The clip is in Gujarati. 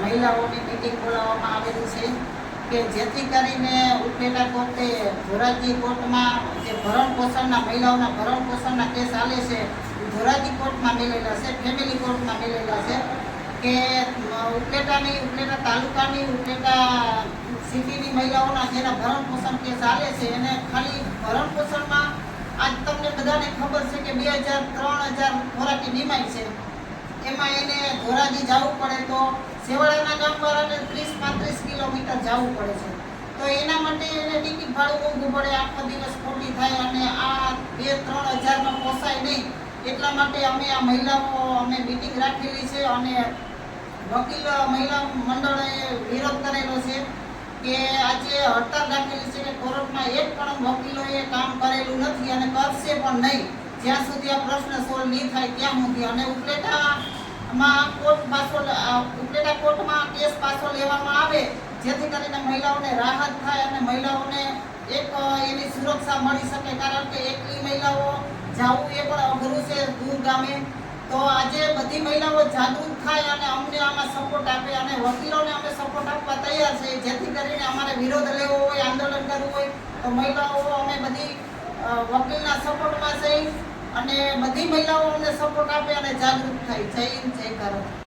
મહિલાઓની મીટિંગ બોલાવવામાં આવેલી છે કે જેથી કરીને ઉપલેટા કોર્ટે ધોરાજી કોર્ટમાં જે ભરણ પોષણના મહિલાઓના ભરણ પોષણના કેસ ચાલે છે ધોરાજી કોર્ટમાં મેલેલા છે, ફેમિલી કોર્ટમાં મેલેલા છે કે ઉપલેટા તાલુકાની ઉપલેટા સિટીની મહિલાઓના જેના ભરણ પોષણ કેસ ચાલે છે એને ખાલી ભરણ પોષણમાં આજ તમને બધાને ખબર છે કે 2003 ધોરાજી નિમાય છે, એમાં એને ધોરાજી જવું પડે તો સેવાડાના ગામવાળાને 30-35 કિલોમીટર જવું પડે છે. તો એના માટે એને ટિકિટ ભાડું મોંઘું પડે, આખો દિવસ ખોટી થાય અને આ 2-3 હજારમાં પોસાય નહીં. એટલા માટે અમે આ મહિલાઓ અમે મિટિંગ રાખેલી છે અને વકીલ મહિલા મંડળે વિરોધ કરેલો છે કે આજે હડતાળ રાખેલી છે કે કોર્ટમાં એક પણ વકીલોએ કામ કરેલું નથી અને કરશે પણ નહીં જ્યાં સુધી આ પ્રશ્ન સોલ્વ નહીં થાય ત્યાં સુધી. અને ઉપલેટા કોર્ટમાં કેસ પાછો લેવામાં આવે જેથી કરીને મહિલાઓને રાહત થાય અને મહિલાઓને એક એની સુરક્ષા મળી શકે, કારણ કે એકલી મહિલાઓ જવું એ પણ અઘરું છે દૂર ગામે. તો આજે બધી મહિલાઓ જાગૃત થાય અને અમને આમાં સપોર્ટ આપે અને વકીલોને અમે સપોર્ટ આપવા તૈયાર છે, જેથી કરીને અમારે વિરોધ લેવો હોય, આંદોલન કરવું હોય તો મહિલાઓ અમે બધી વકીલના સપોર્ટમાં જઈ અને બધી મહિલાઓ અમને સપોર્ટ આપે અને જાગૃત થાય. જય હિન્દ, જય ભારત.